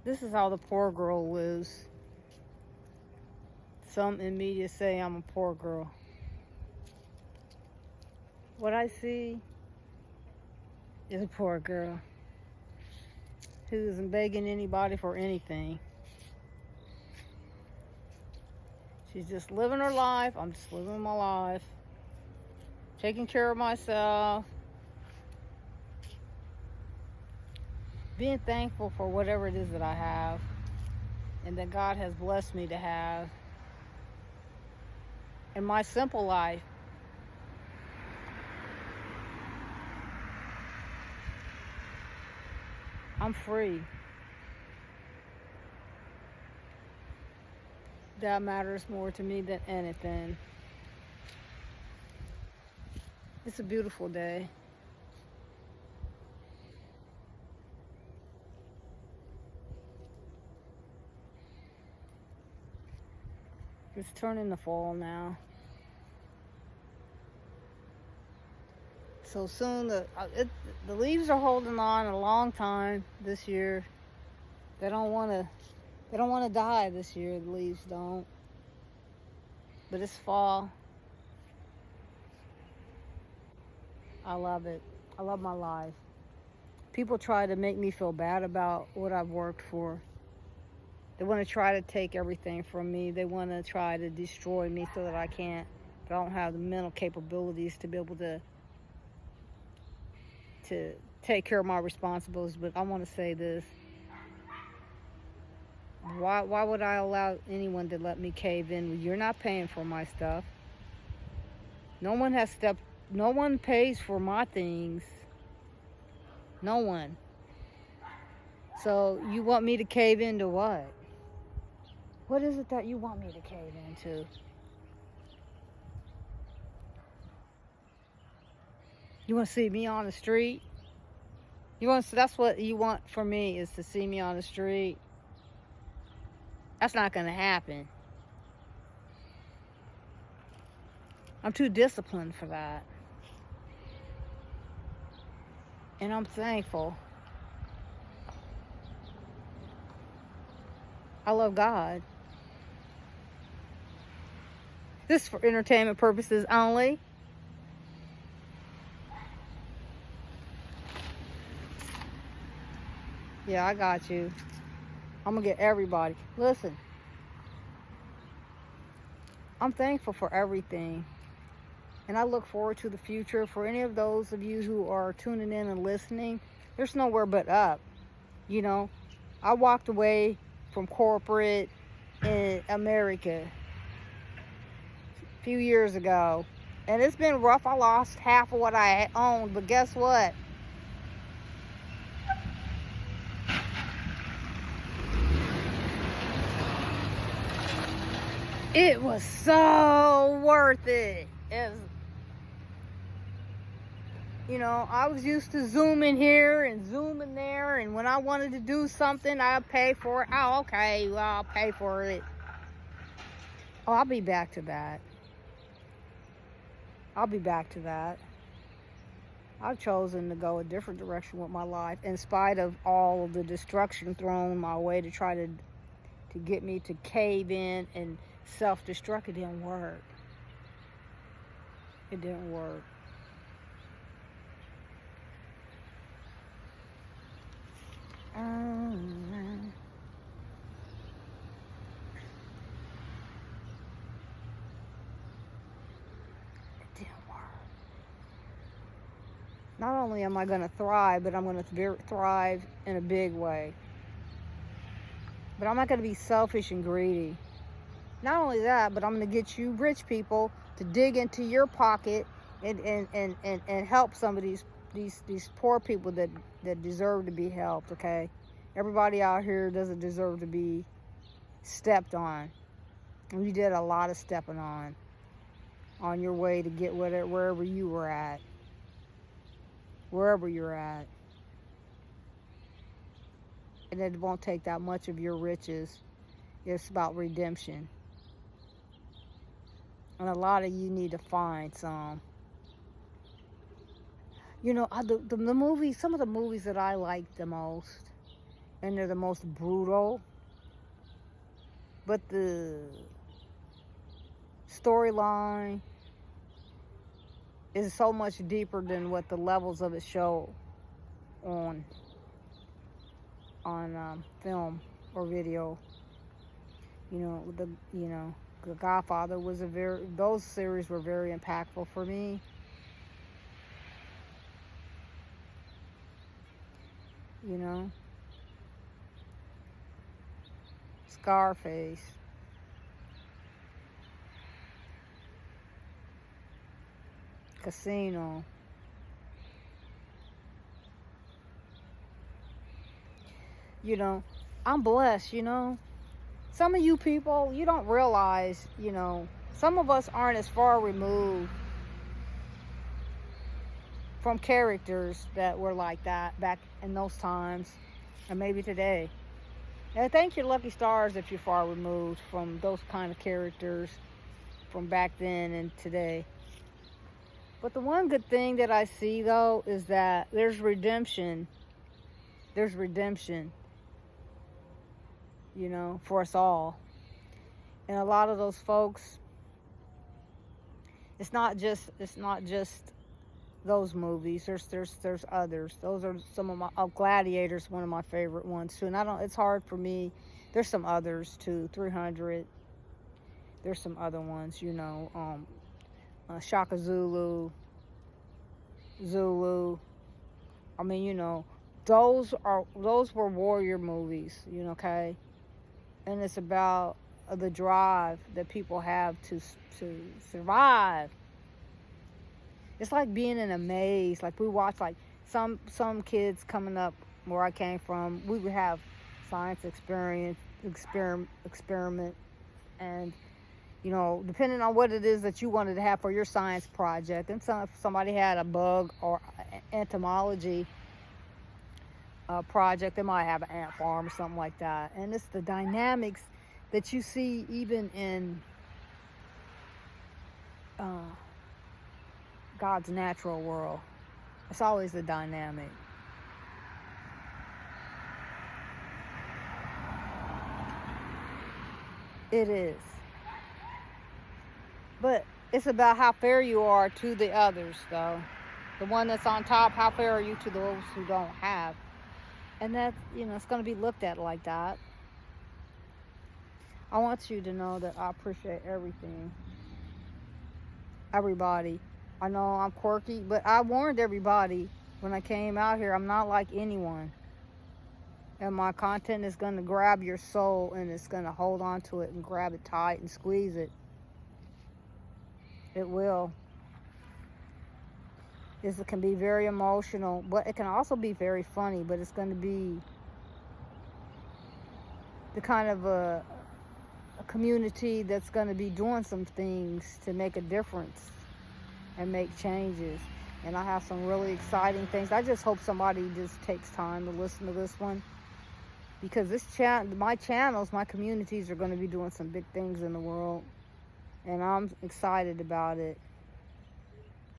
This is how the poor girl lives. Some in media say I'm a poor girl. What I see is a poor girl who isn't begging anybody for anything. She's just living her life. I'm just living my life. Taking care of myself. Being thankful for whatever it is that I have and that God has blessed me to have. In my simple life, I'm free. That matters more to me than anything. It's a beautiful day. It's turning to fall now. So soon, the leaves are holding on a long time this year. They don't want to die this year. The leaves don't. But it's fall. I love it. I love my life. People try to make me feel bad about what I've worked for. They want to try to take everything from me. They want to try to destroy me so that I don't have the mental capabilities to be able to take care of my responsibilities. But I want to say this. Why would I allow anyone to let me cave in? You're not paying for my stuff. No one pays for my things. No one. So you want me to cave into what? What is it that you want me to cave into? You want to see me on the street? That's what you want for me, is to see me on the street. That's not going to happen. I'm too disciplined for that. And I'm thankful. I love God. This is for entertainment purposes only. Yeah, I got you. I'm going to get everybody. Listen. I'm thankful for everything. And I look forward to the future. For any of those of you who are tuning in and listening, there's nowhere but up. You know, I walked away from corporate in America a few years ago. And it's been rough. I lost half of what I owned. But guess what? It was so worth it. I was used to zooming here and zooming there, and when I wanted to do something, I'd pay for it. Oh, okay, well, I'll pay for it. Oh, I'll be back to that. I've chosen to go a different direction with my life, in spite of all of the destruction thrown my way to try to get me to cave in and self-destruct. It didn't work. It didn't work. It didn't work. Not only am I going to thrive, but I'm going to thrive in a big way. But I'm not going to be selfish and greedy. Not only that, but I'm going to get you rich people to dig into your pocket and help some of these poor people that deserve to be helped, okay? Everybody out here doesn't deserve to be stepped on. And you did a lot of stepping on your way to get wherever you were at. Wherever you're at. And it won't take that much of your riches. It's about redemption. And a lot of you need to find some. The movies, some of the movies that I like the most, and they're the most brutal. But the storyline is so much deeper than what the levels of it show on film or video. The Godfather was those series were very impactful for me. Scarface. Casino. I'm blessed, Some of you people, you don't realize, some of us aren't as far removed from characters that were like that back in those times, and maybe today. And thank your lucky stars if you're far removed from those kind of characters from back then and today. But the one good thing that I see, though, is that there's redemption. There's redemption, for us all. And a lot of those folks, it's not just those movies. There's others. Those are some of my Gladiator's one of my favorite ones too. And it's hard for me. There's some others too. 300. There's some other ones, Shaka Zulu. I mean, those were warrior movies, okay? And it's about the drive that people have to survive. It's like being in a maze. Like we watch, like some kids coming up where I came from, we would have science experiment, and depending on what it is that you wanted to have for your science project. And if somebody had a bug or entomology project, they might have an ant farm or something like that. And it's the dynamics that you see even in God's natural world. It's always the dynamic. It is. But it's about how fair you are to the others, though. The one that's on top, how fair are you to those who don't have? And that, it's going to be looked at like that. I want you to know that I appreciate everything. Everybody. I know I'm quirky, but I warned everybody when I came out here, I'm not like anyone. And my content is going to grab your soul, and it's going to hold on to it and grab it tight and squeeze it. It will. It can be very emotional, but it can also be very funny, but it's going to be the kind of a community that's going to be doing some things to make a difference and make changes. And I have some really exciting things. I just hope somebody just takes time to listen to this one, because my channels, my communities are going to be doing some big things in the world, and I'm excited about it.